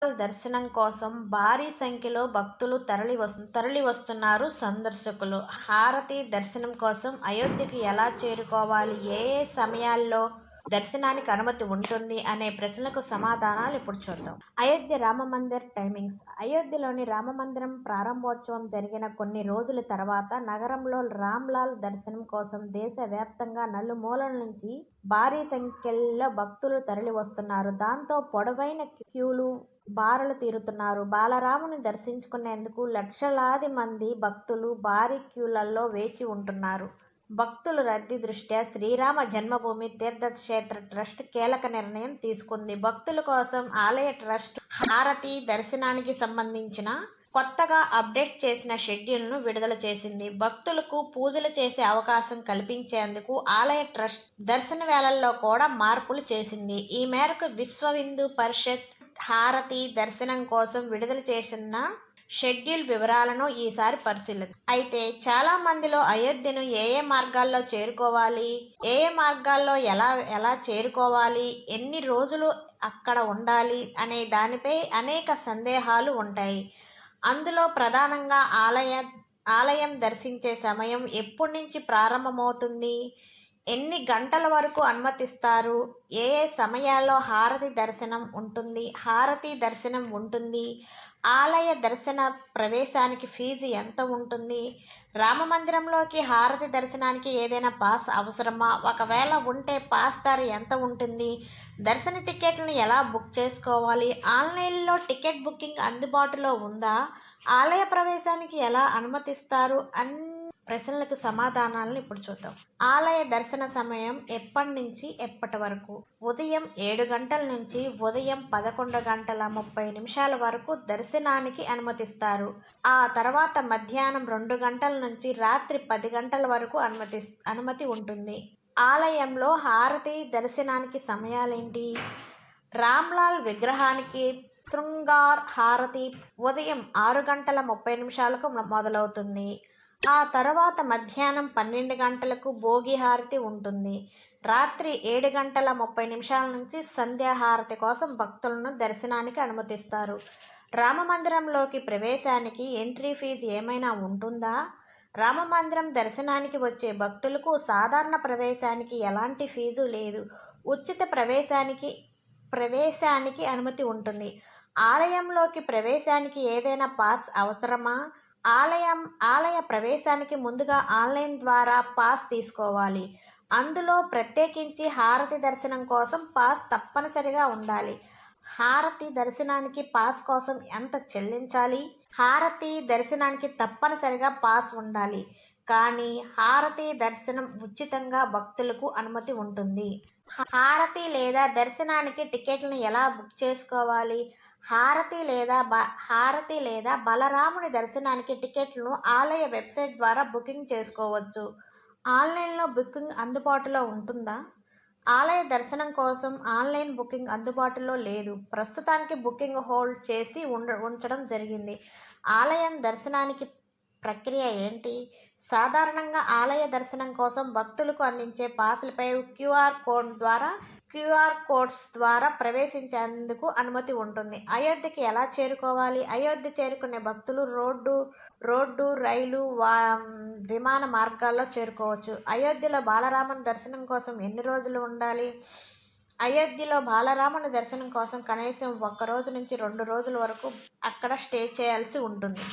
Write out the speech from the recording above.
దర్శనం కోసం భారీ సంఖ్యలో భక్తులు తరలివస్తున్నారు సందర్శకులు. హారతి దర్శనం కోసం అయోధ్యకు ఎలా చేరుకోవాలి, ఏ ఏ సమయాల్లో దర్శనానికి అనుమతి ఉంటుంది అనే ప్రశ్నలకు సమాధానాలు ఇప్పుడు చూద్దాం. అయోధ్య రామమందిర్ టైమింగ్స్. అయోధ్యలోని రామమందిరం ప్రారంభోత్సవం జరిగిన కొన్ని రోజుల తర్వాత నగరంలో రామ్లాల్ దర్శనం కోసం దేశవ్యాప్తంగా నలుమూలల నుంచి భారీ సంఖ్యలో భక్తులు తరలివస్తున్నారు. దాంతో పొడవైన క్యూలు, బారులు తీరుతున్నారు. బాలరాముని దర్శించుకునేందుకు లక్షలాది మంది భక్తులు భారీ క్యూలలో వేచి ఉంటున్నారు. భక్తుల రద్దీ దృష్ట్యా శ్రీరామ జన్మభూమి తీర్థక్షేత్ర ట్రస్ట్ కీలక నిర్ణయం తీసుకుంది. భక్తుల కోసం ఆలయ ట్రస్ట్ హారతి దర్శనానికి సంబంధించిన కొత్తగా అప్డేట్ చేసిన షెడ్యూల్ను విడుదల చేసింది. భక్తులకు పూజలు చేసే అవకాశం కల్పించేందుకు ఆలయ ట్రస్ట్ దర్శన వేళల్లో కూడా మార్పులు చేసింది. ఈ మేరకు విశ్వ హిందూ పరిషత్ హారతి దర్శనం కోసం విడుదల చేసిన షెడ్యూల్ వివరాలను ఈసారి పరిశీలిద్దాం. అయితే చాలా మందిలో అయోధ్యను ఏ ఏ మార్గాల్లో చేరుకోవాలి, ఏ ఏ మార్గాల్లో ఎలా చేరుకోవాలి, ఎన్ని రోజులు అక్కడ ఉండాలి అనే దానిపై అనేక సందేహాలు ఉంటాయి. అందులో ప్రధానంగా ఆలయం దర్శించే సమయం ఎప్పటి నుంచి ప్రారంభమవుతుంది, ఎన్ని గంటల వరకు అనుమతిస్తారు, ఏ ఏ సమయాల్లో హారతి దర్శనం ఉంటుంది, ఆలయ దర్శన ప్రవేశానికి ఫీజు ఎంత ఉంటుంది, రామమందిరంలోకి హారతి దర్శనానికి ఏదైనా పాస్ అవసరమా, ఒకవేళ ఉంటే పాస్ ధర ఎంత ఉంటుంది, దర్శన టికెట్లను ఎలా బుక్ చేసుకోవాలి, ఆన్లైన్లో టికెట్ బుకింగ్ అందుబాటులో ఉందా, ఆలయ ప్రవేశానికి ఎలా అనుమతిస్తారు అన్ని ప్రశ్నలకు సమాధానాలను ఇప్పుడు చూద్దాం. ఆలయ దర్శన సమయం ఎప్పటి నుంచి ఎప్పటి వరకు? ఉదయం 7 గంటల నుంచి ఉదయం 11:30 వరకు దర్శనానికి అనుమతిస్తారు. ఆ తర్వాత మధ్యాహ్నం 2 గంటల నుంచి రాత్రి 10 గంటల వరకు అనుమతి ఉంటుంది. ఆలయంలో హారతి దర్శనానికి సమయాలేంటి? రామ్లాల్ విగ్రహానికి శృంగార్ హారతి ఉదయం 6:30 మొదలవుతుంది. ఆ తర్వాత మధ్యాహ్నం 12 గంటలకు భోగి హారతి ఉంటుంది. రాత్రి 7:30 నుంచి సంధ్యాహారతి కోసం భక్తులను దర్శనానికి అనుమతిస్తారు. రామమందిరంలోకి ప్రవేశానికి ఎంట్రీ ఫీజు ఏమైనా ఉంటుందా? రామమందిరం దర్శనానికి వచ్చే భక్తులకు సాధారణ ప్రవేశానికి ఎలాంటి ఫీజు లేదు. ఉచిత ప్రవేశానికి అనుమతి ఉంటుంది. ఆలయంలోకి ప్రవేశానికి ఏదైనా పాస్ అవసరమా? ఆలయ ప్రవేశానికి ముందుగా ఆన్లైన్ ద్వారా పాస్ తీసుకోవాలి. అందులో ప్రత్యేకించి హారతి దర్శనం కోసం పాస్ తప్పనిసరిగా ఉండాలి. హారతి దర్శనానికి పాస్ కోసం ఎంత చెల్లించాలి? హారతి దర్శనానికి తప్పనిసరిగా పాస్ ఉండాలి, కానీ హారతి దర్శనం ఉచితంగా భక్తులకు అనుమతి ఉంటుంది. హారతి లేదా దర్శనానికి టికెట్లను ఎలా బుక్ చేసుకోవాలి? హారతి లేదా బలరాముని దర్శనానికి టికెట్లను ఆలయ వెబ్సైట్ ద్వారా బుకింగ్ చేసుకోవచ్చు. ఆన్లైన్లో బుకింగ్ అందుబాటులో ఉంటుందా? ఆలయ దర్శనం కోసం ఆన్లైన్ బుకింగ్ అందుబాటులో లేదు. ప్రస్తుతానికి బుకింగ్ హోల్డ్ చేసి ఉంచడం జరిగింది. ఆలయం దర్శనానికి ప్రక్రియ ఏంటి? సాధారణంగా ఆలయ దర్శనం కోసం భక్తులకు అందించే పాసులపై క్యూఆర్ కోడ్స్ ద్వారా ప్రవేశించేందుకు అనుమతి ఉంటుంది. అయోధ్యకి ఎలా చేరుకోవాలి? అయోధ్య చేరుకునే భక్తులు రోడ్డు, రైలు, విమాన మార్గాల్లో చేరుకోవచ్చు. అయోధ్యలో బాలరాముని దర్శనం కోసం ఎన్ని రోజులు ఉండాలి? అయోధ్యలో బాలరాముని దర్శనం కోసం కనీసం 1 రోజు నుంచి 2 రోజుల వరకు అక్కడ స్టే చేయాల్సి ఉంటుంది.